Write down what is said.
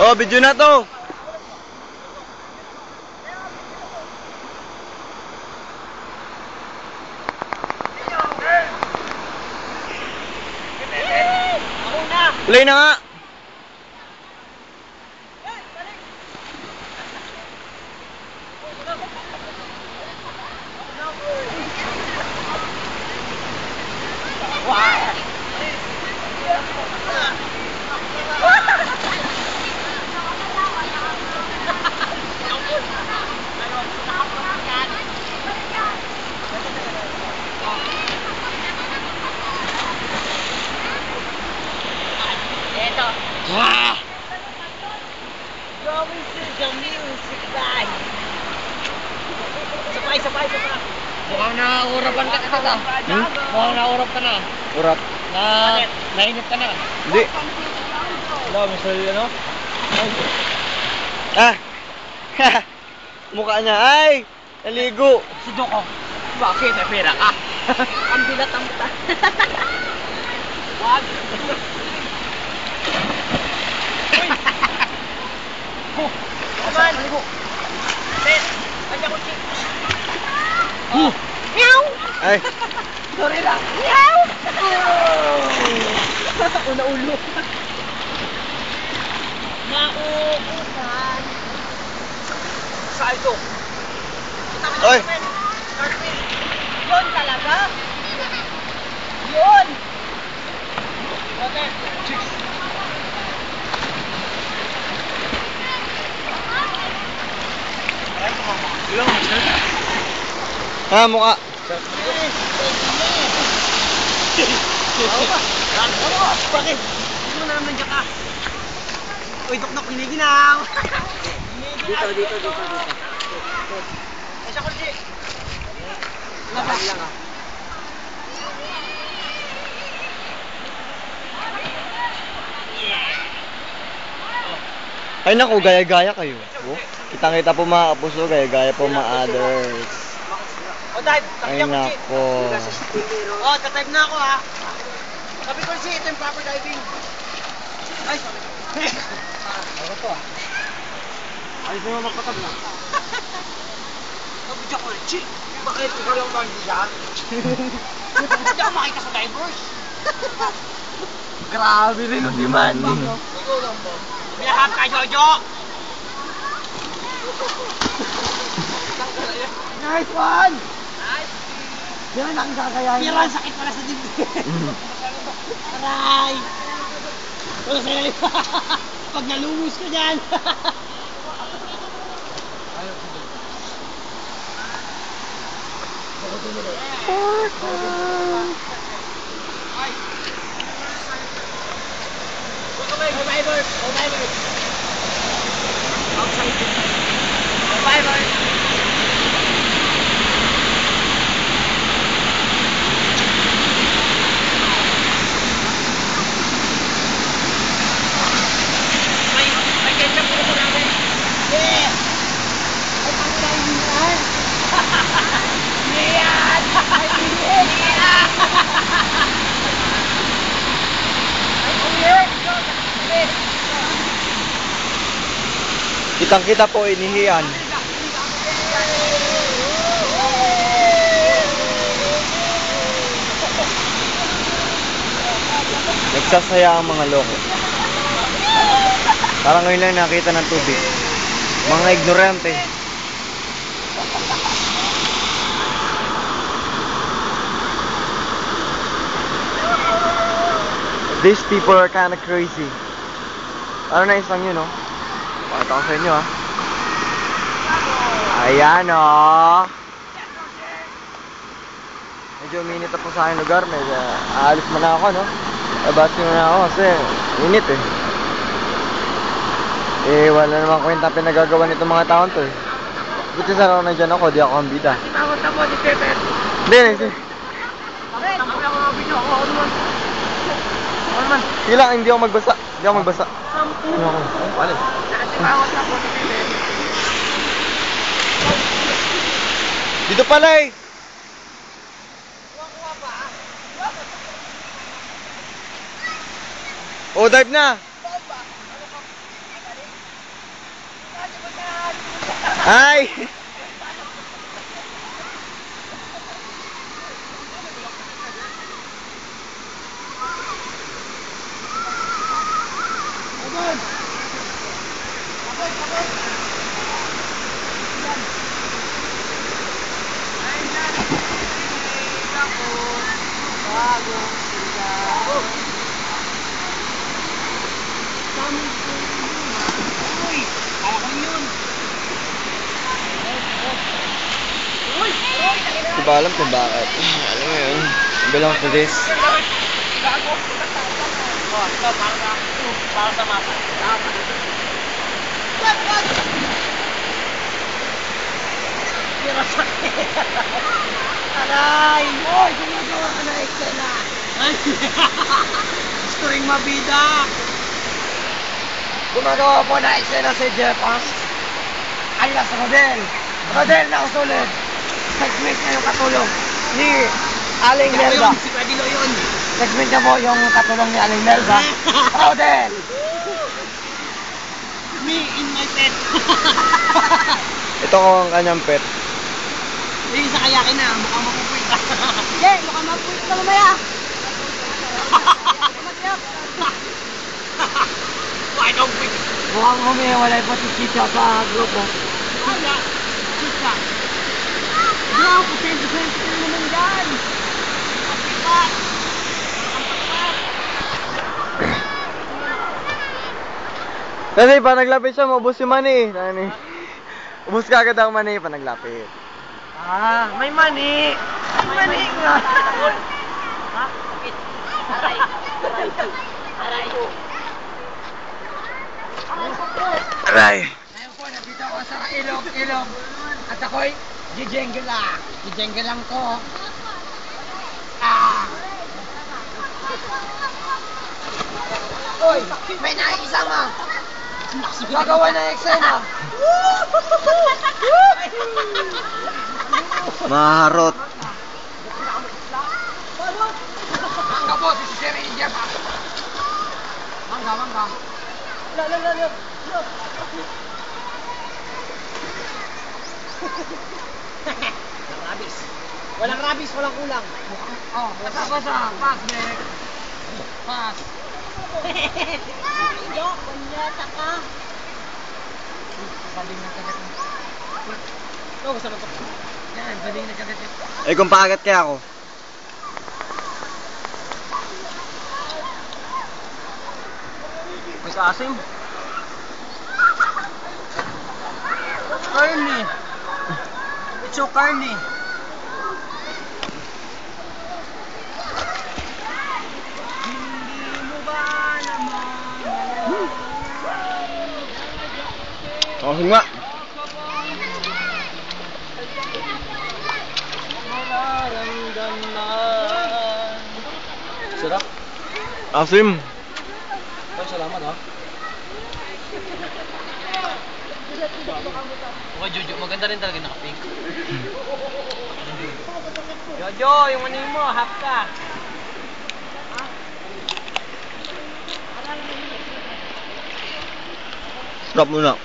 Oh, video na to. Play na nga. Wow! Going to the music guys. Sabay. Mukhang naurapan ka na. Mukhang naurap ka na. Urap. Nainit ka na. Hindi. Wala, masali ano? Ah. Mukha niya. Ay! Naligo. Si Doko. Bakit? May pera ka. Ang bilat ang buta. Wag. Aman! Ben! Andiyan ko chik! Meow! Ay. Sorry lang! Meow! Una ulo! Nauusan! Saan ito? Oy! Yun talaga? Yun! Okay. Chicks! Ha, mukha. Bakit? Hindi mo na naman dyan ka. Uy, tok-tok, giniginaw. Dito. Ay, siya kulsi. Labas lang ah. Ay naku, gaya-gaya kayo. Oh, kitang-kita po mga kapuso, gaya-gaya po mga others. O, dive. Ay nako. O, tative na ako ha. Sabi ko si ito yung proper diving. Ay, sorry. Ano to ah? Ayos mo magpatag na. Nabidya ko na, chill. Bakit ikaw yung bungee dyan? Hindi ako makita sa divers. Grabe rin yung demand. Ikaw lang ba? Bilahap ka, Jojo! Nice one! Nice! Yan ang kakayahin. Pero ang sakit pala sa dibdib. Aray! Wala sa'yo. Pag nalumos ka dyan. Go divers! Outside. Go divers! May ketchup ko po namin. Yeah! Ay, paano tayo hinaan? Yan! Ay, init! Yan! Ay, ulit! Kitang-kita po inihian. Nagsasaya ang mga loko. Parang ngayon lang nakita ng tubig. Mga ignorante. These people are kind of crazy. Ano na isang yun, no? Pakita ko sa inyo, ha? Ayan, oh! Medyo uminit na po sa aking lugar. Medyo aalis man ako, no? Abati mo na ako kasi init, eh. Wala namang kwenta pinagagawa nitong mga taon to, eh. Buti sa ako nandyan ako, di ako ang bida. Sinawat na mo, di Pepe. Hindi. Bakit? Ang mga video ako, ano man? Sige lang, hindi ako magbasa. Sampu. Ano ako? Wala. Sinawat na mo, di Pepe. Dito pala, eh. Oh, dive na. Ay! Uy! Kala ko yun. Hindi ba alam kung bakit? Alam mo yun, I belong to this. Oh, ito, para sa mapa. Pero sakit. Aray! Hoy, gumagawa ka na eksena. Ay! Gusto rin mabida. Gumagawa po na eksena si Jeffas. Alias Rodel. Rodel na usulit. Segment niya yung katulong ni Aling Merda. Si Pwedilo yun. Segment niya po yung katulong ni Aling Merda. Rodel! Me in my pet. Ito ko ang kanyang pet. Yung isa kayakin na, mukhang mapupuy ka. Hindi, mukhang mapuwis ka mamaya. Matyap. Why don't we? Mukhang humiwalay po si Chicha sa grupo. Chicha. Chicha. Wow, pasensya-sensya ka naman dyan. Papipat. Kasi pa naglapit siya, maubos yung mani. Ubus ka agad ang mani pa naglapit. Ah, may mani. May mani nga. Ha? Bakit? Aray. Aray. Aray. Aray ko po. Aray! Ngayon po, nandito ako sa ilog. At ako'y jijengle lang. Jijengle lang ko. Ah! Uy, may nakikisama. Gagawa ng eksena. Maharot. Mangga po, si Sir India pa. Mangga. Lo. Walang rabis, walang kulang. Oh, basa. Pass, Greg. Pass. Yo, kunyata ka. Baling na kagat. Ito, gusto mo ito. Yan, baling na kagat. Eh kung paagat kaya ako. May kaasim. Carne. It's so carne. Hindi mo ba naman Oh, sige nga. mararamdaman? Sarap. Asim. Ay, salamat ha. Okay, Jojo, maganda rin talaga naka-pink. Jojo, yung ano mo, half ka. Stop muna.